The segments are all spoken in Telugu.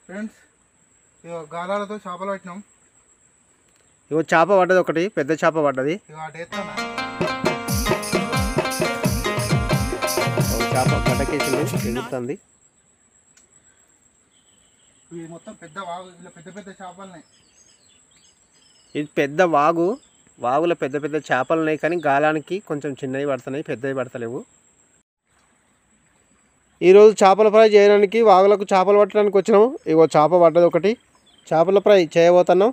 ఫ్రెండ్స్ ఇగో గాలాలతో చేపలు పట్టినాం. ఇగో చేప పడ్డది, ఒకటి పెద్ద చేప పడ్డది. ఇగో అటు ఎత్తాను చేప గడ్డకేసింది, ఎగురుతుంది. ఇవి మొత్తం పెద్ద వాగు, ఇలా పెద్ద పెద్ద చేపలున్నాయి. ఇది పెద్ద వాగు, వాగులో పెద్ద పెద్ద చేపలు ఉన్నాయి, కానీ గాలానికి కొంచెం చిన్నవి పడుతున్నాయి, పెద్దవి పడతలేవు. ఈరోజు చేపల ఫ్రై చేయడానికి వాగులకు చేపలు పట్టడానికి వచ్చినాము. ఇగో చేప పడ్డది ఒకటి, చేపల ఫ్రై చేయబోతున్నాం.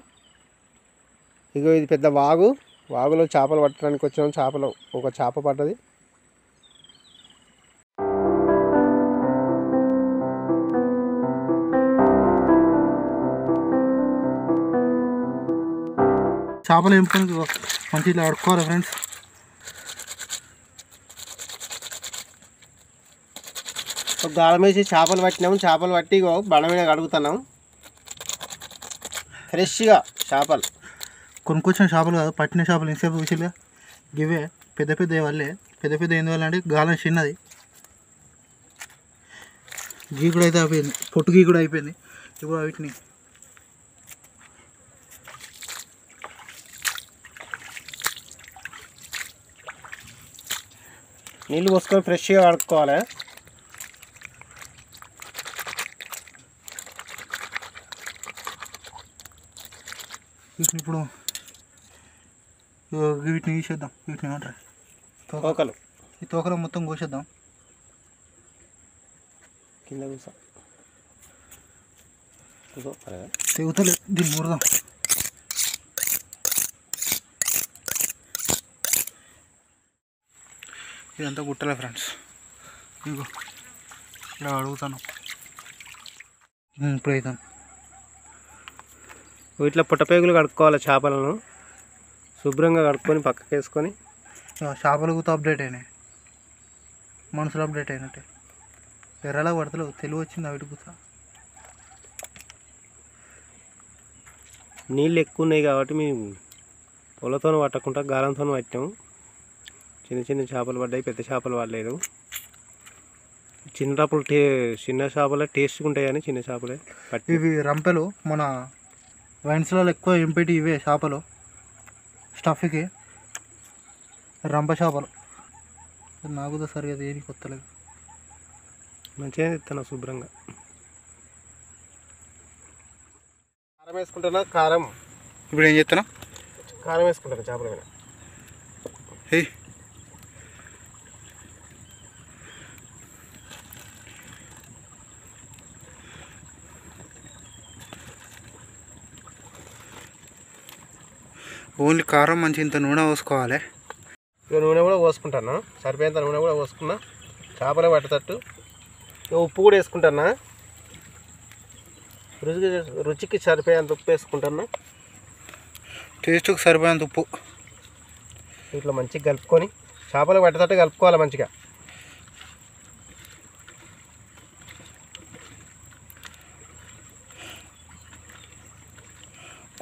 ఇగో ఇది పెద్ద వాగు, వాగులో చేపలు పట్టడానికి వచ్చినాం. చేపలు ఒక చేప పడ్డది. చేపలు ఎంపుకొని మంచి ఇట్లా అడుక్కోవాలి ఫ్రెండ్స్. గాలం వేసి చేపలు పట్టినాము. చేపలు పట్టి బండ మీద కడుగుతున్నాం. ఫ్రెష్గా చేపలు, కొనుక్కొచ్చిన చేపలు కాదు, పట్టిన చేపలు. ఇంతసేపు చూసిగా ఇవే పెద్ద పెద్ద వాళ్ళే. పెద్ద పెద్ద ఎందువల్ల అంటే గాలం చిన్నది, గీకుడు అయితే అయిపోయింది, పొట్టు గీకుడు అయిపోయింది. ఇప్పుడు వీటిని నీళ్ళు పోసుకొని ఫ్రెష్గా కడుక్కోవాలి. ఇప్పుడు వీటిని తీసేద్దాం. వీటిని ఏమంటారు, తోకలు. ఈ తోకలు మొత్తం కోసేద్దాం. కింద కూసా తెగుతలేదు, దీన్ని ముడదాం. ఇదంతా గుట్టలే ఫ్రెండ్స్. ఇగో ఇలా అడుగుతాను. ఇప్పుడు అవుతాను. ఇట్లా పుట్టపేగులు కడుక్కోవాలి. చేపలను శుభ్రంగా కడుక్కొని పక్కకి వేసుకొని. చేపలు కూడా అప్డేట్ అయినాయి, మనుషులు అప్డేట్ అయినట్టే. ఎర్రలా పడతలేవు, తెలివి వచ్చింది అవిటి కూత. నీళ్ళు ఎక్కువ ఉన్నాయి కాబట్టి మేము పొలతో పట్టకుండా గాలంతో పట్టాము. చిన్న చిన్న చేపలు పడ్డాయి, పెద్ద చేపలు పడలేదు. చిన్న చేపలే టేస్ట్గా ఉంటాయి కానీ చిన్న చేపలే పట్టి. ఇవి రంపెలు, మన వైన్స్లో ఎక్కువ ఎంపేటి ఇవే చేపలు. స్టఫ్కి రంప చేపలు. నాకు సరిగా ఏది కొత్తలేదు, మంచిగా ఇస్తాను శుభ్రంగా. కారం వేసుకుంటున్నా. కారం ఇప్పుడు ఏం చేస్తున్నా? కారం వేసుకుంటాను చేపల మీద. ఓన్లీ కారం, మంచి ఇంత నూనె పోసుకోవాలి. ఇక నూనె కూడా పోసుకుంటాను, సరిపోయేంత నూనె కూడా పోసుకున్నా. చేపలే పట్టేటట్టు ఉప్పు కూడా వేసుకుంటానా. రుచికి సరిపోయేంత ఉప్పు వేసుకుంటాను. టేస్ట్కి సరిపోయేంత ఉప్పు. ఇట్లా మంచిగా కలుపుకొని చేపలు పట్టేటట్టు కలుపుకోవాలి మంచిగా.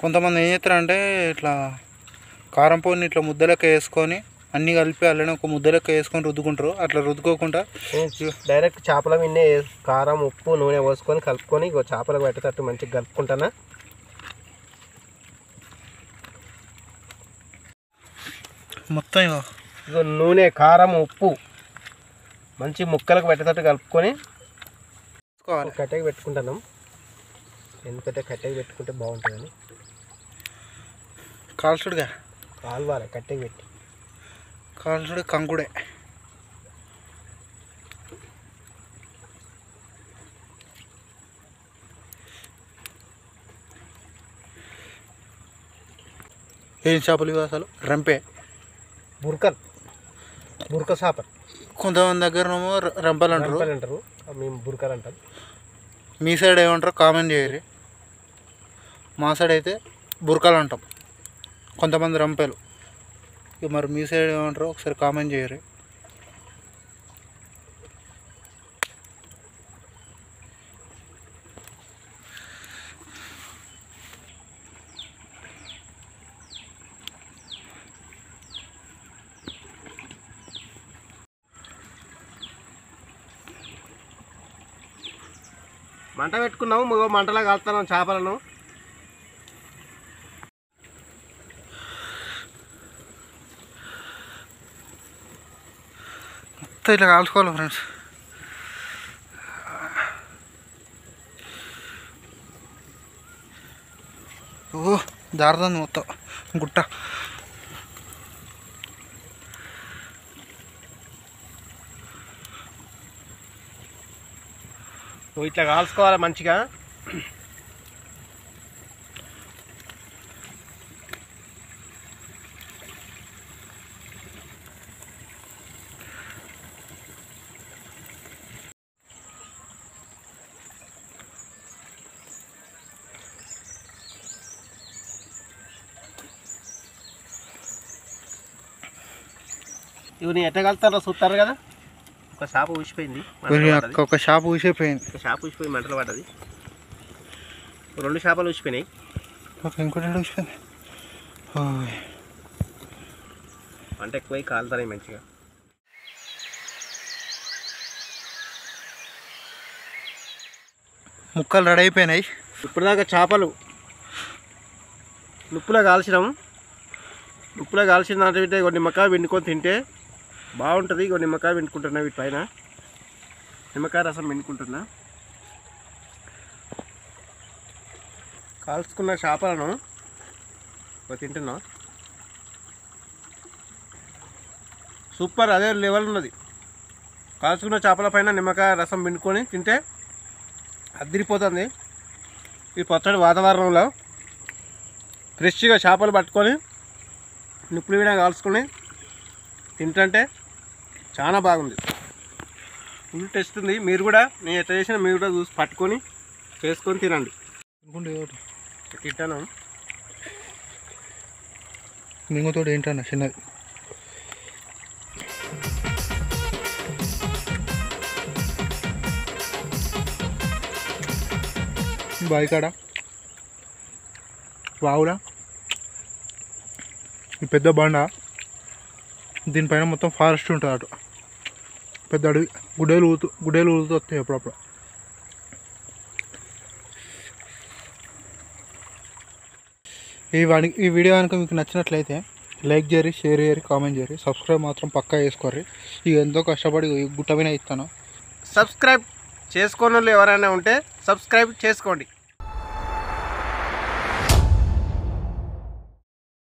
కొంతమంది ఏం చేస్తారంటే ఇట్లా కారం పొడిని ఇట్లా ముద్దలెక్క వేసుకొని అన్నీ కలిపి అల్లనే ఒక ముద్దలెక్క వేసుకొని రుద్దుకుంటారు. అట్లా రుద్దుకోకుండా డైరెక్ట్ చేపల మీదనే కారం, ఉప్పు, నూనె పోసుకొని కలుపుకొని ఇగో చేపలకు పెట్టేటట్టు మంచిగా కలుపుకుంటానా. మొత్తం ఇగో నూనె, కారం, ఉప్పు మంచి ముక్కలకు పెట్టేటట్టు కలుపుకొని కట్టెకి పెట్టుకుంటున్నాం. ఎందుకంటే కట్టెకి పెట్టుకుంటే బాగుంటుందని. కాల్చుడుగా కాల్వాలి కట్టెకి పెట్టి. కాల్చుడు కంకుడే. ఏం చేపలు ఇవి అసలు? రంపే, బురక చేప. కొంతమంది దగ్గర రంపలు అంటారు, మేము బురకలు అంటాం. మీ సైడ్ ఏమంటారు కామెంట్ చేయరు. మా సైడ్ అయితే బురకలు అంటాం, కొంతమంది రంపేలు. మరి మీ సైడ్ ఏమంటారు ఒకసారి కామెంట్ చేయరు. మంట పెట్టుకున్నాము, మంటలా కాలుతున్నాం చేపలను. మొత్తం ఇట్లా కాల్చుకోవాలి ఫ్రెండ్స్. ఓ జారుతుంది మొత్తం గుట్ట. ఇట్లా కాల్చుకోవాలి మంచిగా. ఇవి ఎట్లా కలుతారో చూస్తారు కదా. ఒక చేప ఊసిపోయింది, ఒక చేప ఊసిపోయింది. ఒక చేప ఊసిపోయి మంటలు పడ్డది. 2 చేపలు ఊసిపోయినాయి. ఇంకోటి ఊసిపోయింది. మంట ఎక్కువై కాలుతాయి మంచిగా. ముక్కలు రెడీ అయిపోయినాయి. ఇప్పుడు దాకా చేపలు నుప్పులో కాల్చినాము. నుప్పులో కాల్చిన దాంట్లో కొన్ని నిమ్మకాయ పిండుకొని తింటే బాగుంటుంది. కొన్ని నిమ్మకాయ పిండుకుంటున్నా, వీటిపైన నిమ్మకాయ రసం పిండుకుంటున్నా. కాల్చుకున్న చేపలను తింటున్నా. సూపర్, అదే లెవెల్ ఉన్నది. కాల్చుకున్న చేపల పైన నిమ్మకాయ రసం పిండుకొని తింటే అదిరిపోతుంది. ఈ పచ్చడి వాతావరణంలో ఫ్రెష్గా చేపలు పట్టుకొని నిప్పులు మీద కాల్చుకొని తింటుంటే చాలా బాగుంది. ఫుల్ టేస్ట్ ఉంది. మీరు కూడా నేను ఎట్లా చేసినా మీరు కూడా చూసి పట్టుకొని చేసుకొని తినండి. తింటాను మింగుతోడు ఏంటన్నా చిన్నది. బావి కాడ వావులా ఈ పెద్ద బండ, దీనిపైన మొత్తం ఫారెస్ట్ ఉంటుంది. అటు పెద్ద అడవి, గుడ్డేలు ఊరుతూ వస్తాయి అప్పుడప్పుడు. ఈ వీడియో కనుక మీకు నచ్చినట్లయితే లైక్ చేయరి, షేర్ చేయరి, కామెంట్ చేయరి, సబ్స్క్రైబ్ మాత్రం పక్కా చేసుకోర్రి. ఇక ఎంతో కష్టపడి గుట్ట మీద ఇస్తాను. సబ్స్క్రైబ్ చేసుకోని వాళ్ళు ఎవరైనా ఉంటే సబ్స్క్రైబ్ చేసుకోండి.